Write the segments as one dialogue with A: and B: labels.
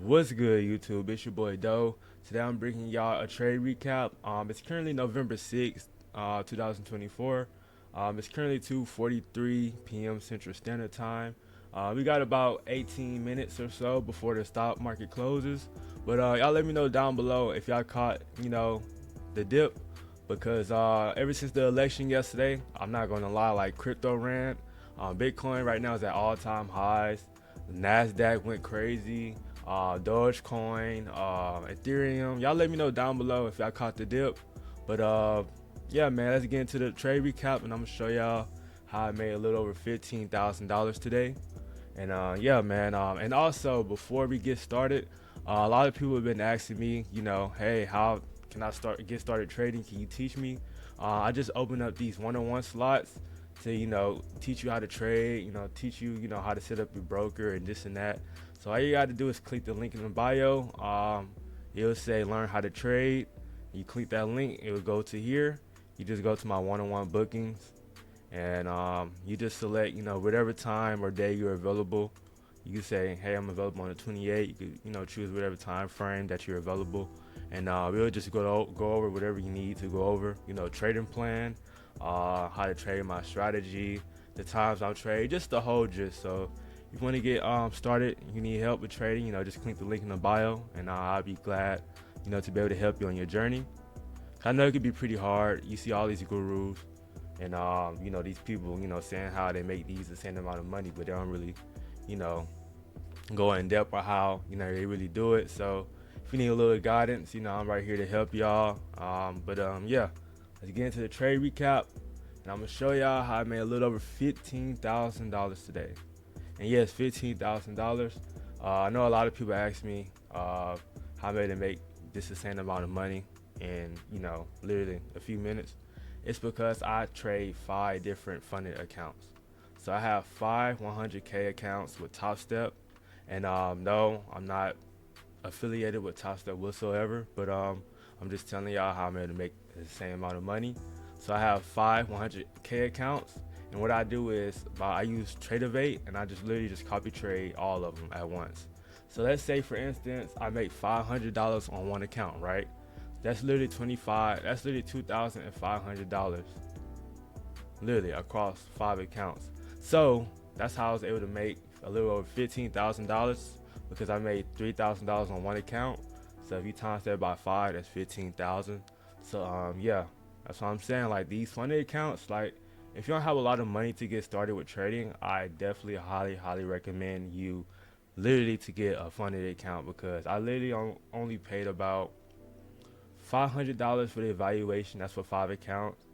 A: What's good, YouTube? It's your boy Doe. Today I'm bringing y'all a trade recap. It's currently November 6th, 2024. It's currently 2:43 p.m. Central Standard Time. We got about 18 minutes or so before the stock market closes. But y'all let me know down below if y'all caught, the dip. Because ever since the election yesterday, I'm not gonna lie, like crypto ran. Bitcoin right now is at all-time highs. Nasdaq went crazy. Dogecoin, Ethereum. Y'all let me know down below if y'all caught the dip. But yeah, man, let's get into the trade recap, and I'm gonna show y'all how I made a little over $15,000 today. And yeah, man. And also before we get started, a lot of people have been asking me, hey, how can I get started trading? Can you teach me? I just opened up these one-on-one slots to teach you how to trade, teach you how to set up your broker and this and that. So all you got to do is click the link in the bio. It'll say learn how to trade. You click that link, it will go to here. You just go to my one-on-one bookings, and you just select whatever time or day you're available. You can say, hey, I'm available on the 28th. You could choose whatever time frame that you're available, and we'll just go over whatever you need to go over. Trading plan, how to trade, my strategy, the times I'm trading, just the whole gist. So if you want to get started, you need help with trading, just click the link in the bio, and I'll be glad to be able to help you on your journey. I know it could be pretty hard. You see all these gurus and these people saying how they make the same amount of money, but they don't really go in depth on how they really do it. So if you need a little guidance, I'm right here to help y'all. But yeah, let's get into the trade recap, and I'm gonna show y'all how I made a little over $15,000 today. And yes, $15,000. I know a lot of people ask me how I made to make this the same amount of money in literally a few minutes. It's because I trade 5 different funded accounts. So I have 5 100K accounts with Top Step, and no, I'm not affiliated with Top Step whatsoever, but I'm just telling y'all how I'm able to make the same amount of money. So I have 5 100K accounts, and what I do is I use Tradeovate, and I just literally just copy trade all of them at once. So let's say, for instance, I make $500 on one account, right? That's literally $2,500, literally across 5 accounts. So that's how I was able to make a little over $15,000, because I made $3,000 on one account. So if you times that by 5, that's 15,000. So yeah, that's what I'm saying. Like, these funded accounts, like, if you don't have a lot of money to get started with trading, I definitely highly recommend you literally to get a funded account, because I literally only paid about $500 for the evaluation. That's for 5 accounts,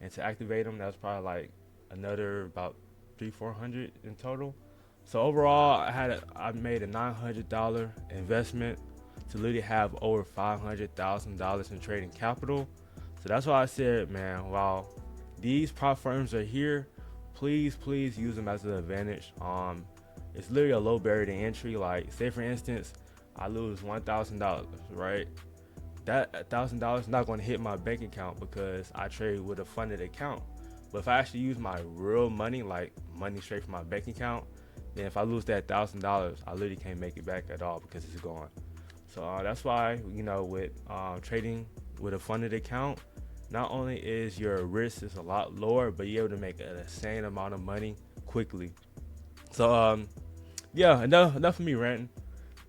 A: and to activate them, that's probably like another about $300-400 in total. So overall, I made a $900 investment to literally have over $500,000 in trading capital. So that's why I said, man, while these prop firms are here, please use them as an advantage. It's literally a low barrier to entry. Like, say for instance, I lose $1,000, right? That $1,000 is not going to hit my bank account because I trade with a funded account. But if I actually use my real money, like money straight from my bank account, then if I lose that $1,000, I literally can't make it back at all because it's gone. So that's why with trading with a funded account, not only is your risk is a lot lower, but you're able to make an insane amount of money quickly. So yeah, enough of me ranting.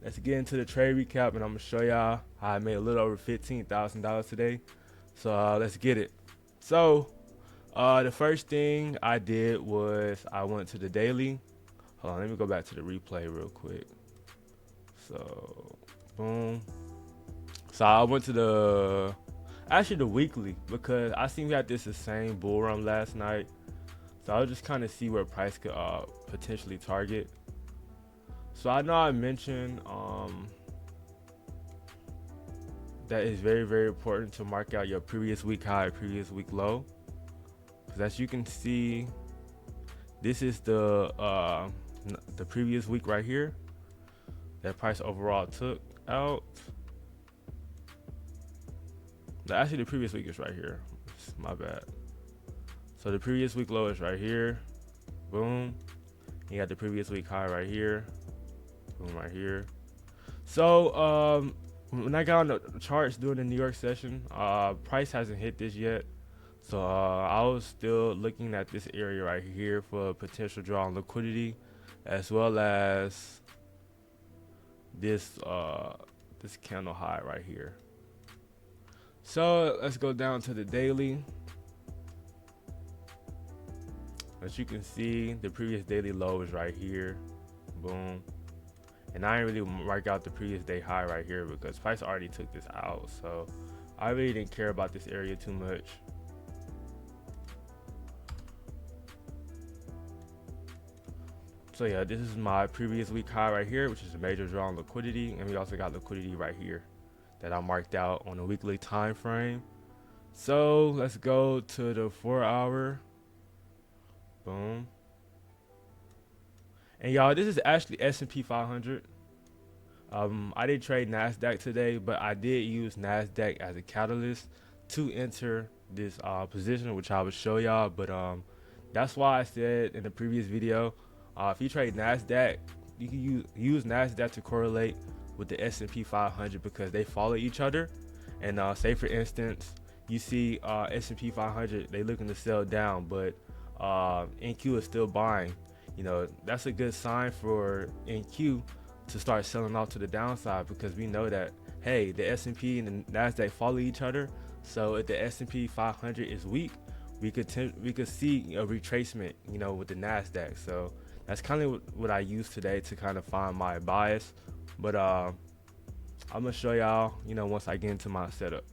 A: Let's get into the trade recap, and I'm gonna show y'all how I made a little over $15,000 today. So let's get it. So the first thing I did was I went to the daily. Hold on, let me go back to the replay real quick. So boom. So I went to the weekly, because I seen we had the same bull run last night. So I'll just kind of see where price could potentially target. So I know I mentioned that it's very important to mark out your previous week high, previous week low, because as you can see, this is the previous week right here that price overall took out. Actually, the previous week is right here. My bad. So the previous week low is right here. Boom. You got the previous week high right here. Boom, right here. So when I got on the charts during the New York session, price hasn't hit this yet. So I was still looking at this area right here for potential draw on liquidity, as well as this this candle high right here. So let's go down to the daily. As you can see, the previous daily low is right here. Boom. And I didn't really mark out the previous day high right here because price already took this out. So I really didn't care about this area too much. So yeah, this is my previous week high right here, which is a major draw on liquidity. And we also got liquidity right here that I marked out on a weekly time frame. So let's go to the 4-hour. Boom. And y'all, this is actually S&P 500. I did trade NASDAQ today, but I did use NASDAQ as a catalyst to enter this position, which I will show y'all. But that's why I said in the previous video, if you trade NASDAQ, you can use NASDAQ to correlate with the S&P 500 because they follow each other. And say for instance, you see S&P 500, they looking to sell down, but NQ is still buying. You know, that's a good sign for NQ to start selling off to the downside because we know that, hey, the S&P and the NASDAQ follow each other. So if the S&P 500 is weak, we could see a retracement, you know, with the NASDAQ. So that's kind of what I use today to kind of find my bias. But I'm gonna show y'all, you know, once I get into my setup.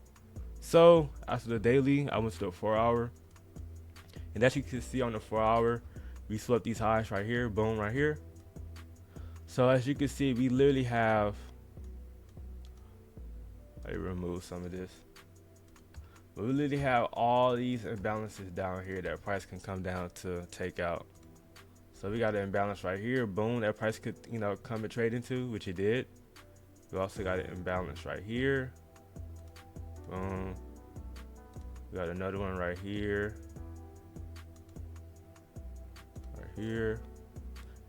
A: So after the daily, I went to the 4-hour, and as you can see on the 4-hour, we swept these highs right here, boom, right here. So as you can see, we literally have, let me remove some of this. We literally have all these imbalances down here that price can come down to take out. So we got an imbalance right here, boom, that price could, you know, come and trade into, which it did. We also got an imbalance right here, boom. We got another one right here,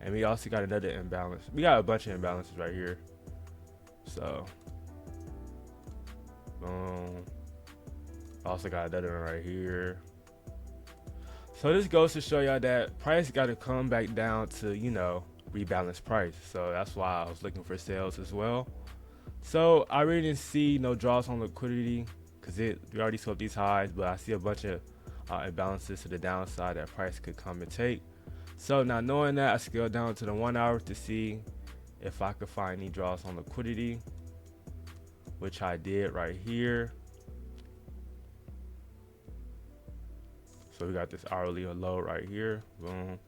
A: and we also got another imbalance. We got a bunch of imbalances right here. So, boom. Also got another one right here. So this goes to show y'all that price got to come back down to, you know, rebalance price. So that's why I was looking for sales as well. So I really didn't see no draws on liquidity because we already swept these highs, but I see a bunch of imbalances to the downside that price could come and take. So now knowing that, I scaled down to the 1-hour to see if I could find any draws on liquidity, which I did right here. So we got this hourly low right here, boom.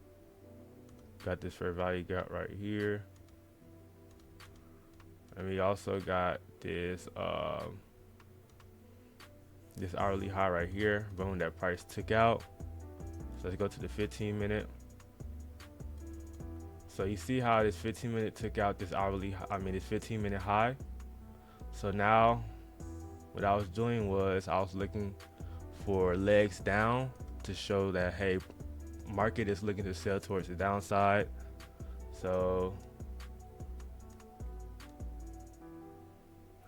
A: Got this fair value gap right here. And we also got this this hourly high right here, boom, that price took out. So let's go to the 15-minute. So you see how this 15-minute took out this this 15-minute high. So now what I was doing was I was looking for legs down to show that, hey, market is looking to sell towards the downside. So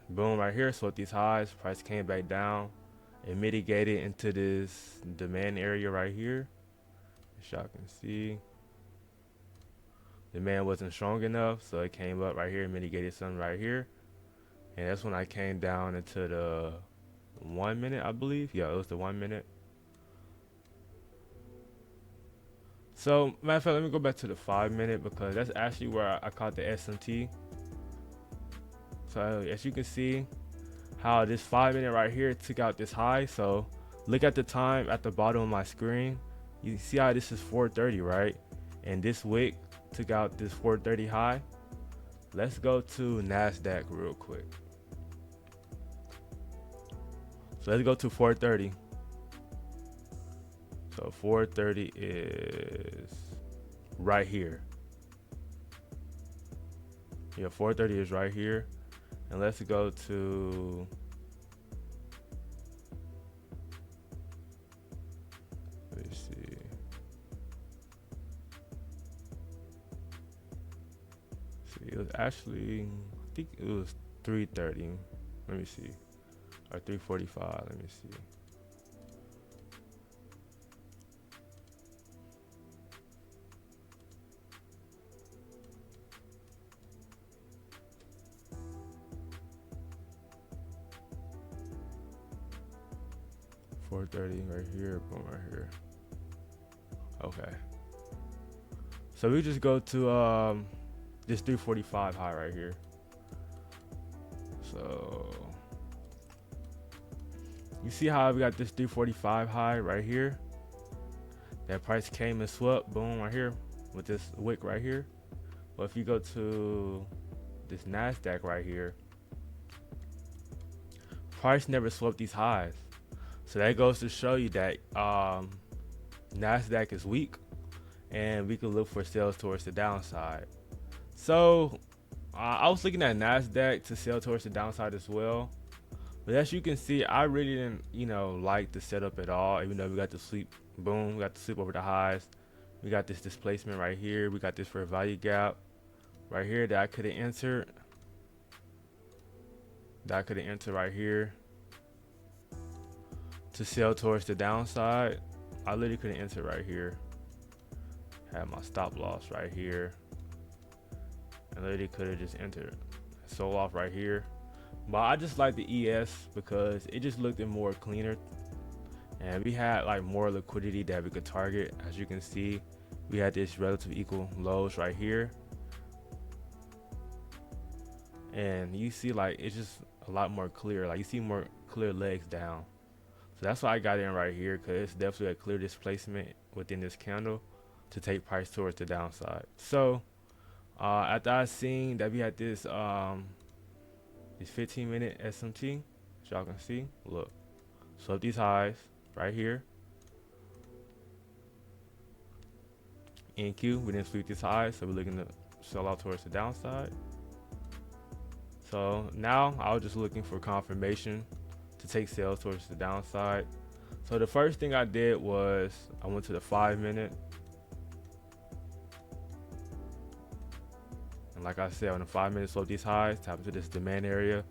A: boom, right here, so with these highs, price came back down and mitigated into this demand area right here. As y'all can see, demand wasn't strong enough, so it came up right here and mitigated something right here. And that's when I came down into the 1 minute, I believe. Yeah, it was the 1 minute. So matter of fact, let me go back to the 5-minute because that's actually where I caught the SMT. So as you can see how this 5-minute right here took out this high. So look at the time at the bottom of my screen. You see how this is 4:30, right? And this wick took out this 4:30 high. Let's go to NASDAQ real quick. So let's go to 4:30. So 4:30 is right here. Yeah, 4:30 is right here. And let's go to, let me see. See, it was actually think it was 3:30. Let me see. Or 3:45. Let me see. $4.30 right here, boom, right here. Okay. So we just go to this 345 high right here. So you see how we got this 345 high right here? That price came and swept, boom, right here with this wick right here. But if you go to this NASDAQ right here, price never swept these highs. So that goes to show you that NASDAQ is weak, and we could look for sales towards the downside. So I was looking at NASDAQ to sell towards the downside as well. But as you can see, I really didn't, like the setup at all. Even though we got the sweep, boom, we got the sweep over the highs. We got this displacement right here. We got this fair value gap right here that I could have entered. Right here to sell towards the downside. I literally could have entered right here. Had my stop loss right here. And literally could have just entered. Sold off right here. But I just like the ES because it just looked more cleaner. And we had like more liquidity that we could target. As you can see, we had this relative equal lows right here. And you see like it's just a lot more clear. Like you see more clear legs down. So that's why I got in right here, because it's definitely a clear displacement within this candle to take price towards the downside. So after I seen that we had this 15-minute SMT, as y'all can see, look, so these highs right here, NQ, we didn't sweep these highs, so we're looking to sell out towards the downside. So now I was just looking for confirmation to take sales towards the downside. So the first thing I did was I went to the 5-minute. And like I said, on the 5-minute slope these highs, tap into this demand area.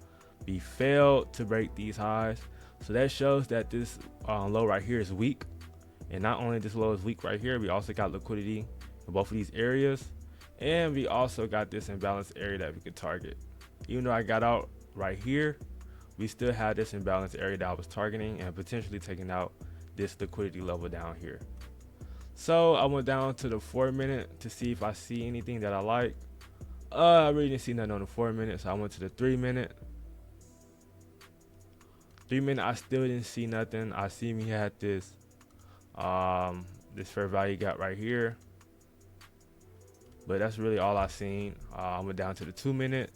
A: We failed to break these highs. So that shows that this low right here is weak. And not only this low is weak right here, we also got liquidity in both of these areas. And we also got this imbalanced area that we could target. Even though I got out right here, we still had this imbalanced area that I was targeting and potentially taking out this liquidity level down here. So I went down to the 4-minute to see if I see anything that I like. I really didn't see nothing on the 4-minute, so I went to the 3-minute. 3-minute, I still didn't see nothing. I see we had this fair value gap right here, but that's really all I seen. I went down to the 2-minute.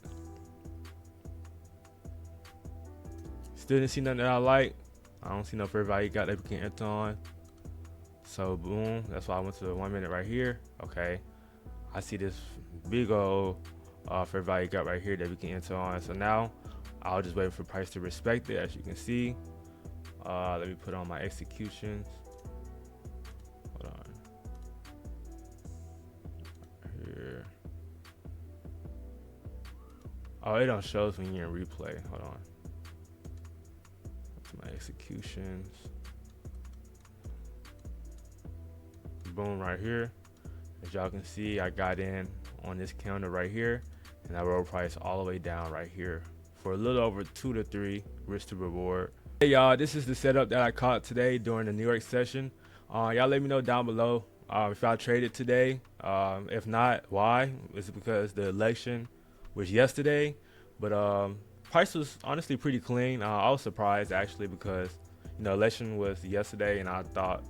A: Still didn't see nothing that I like. I don't see no fair value gap that we can enter on. So boom, that's why I went to the 1-minute right here. Okay, I see this big old fair value gap right here that we can enter on. So now I'll just wait for price to respect it. As you can see, let me put on my executions. Hold on here. Oh, it don't show us when you're in replay. Hold on. My executions, boom, right here. As y'all can see, I got in on this candle right here, and I rolled price all the way down right here for a little over 2 to 3 risk to reward. Hey y'all, this is the setup that I caught today during the New York session. Y'all let me know down below if y'all traded today. If not, why? It's because the election was yesterday, but price was honestly pretty clean. I was surprised actually because election was yesterday, and I thought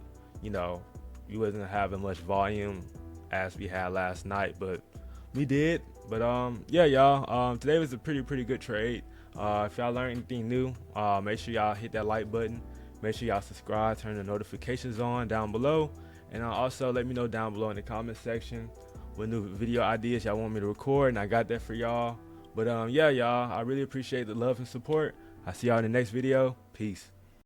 A: we wasn't having much volume as we had last night, but we did. But yeah, y'all, today was a pretty good trade. If y'all learned anything new, make sure y'all hit that like button. Make sure y'all subscribe, turn the notifications on down below, and also let me know down below in the comment section what new video ideas y'all want me to record, and I got that for y'all. But yeah, y'all, I really appreciate the love and support. I'll see y'all in the next video. Peace.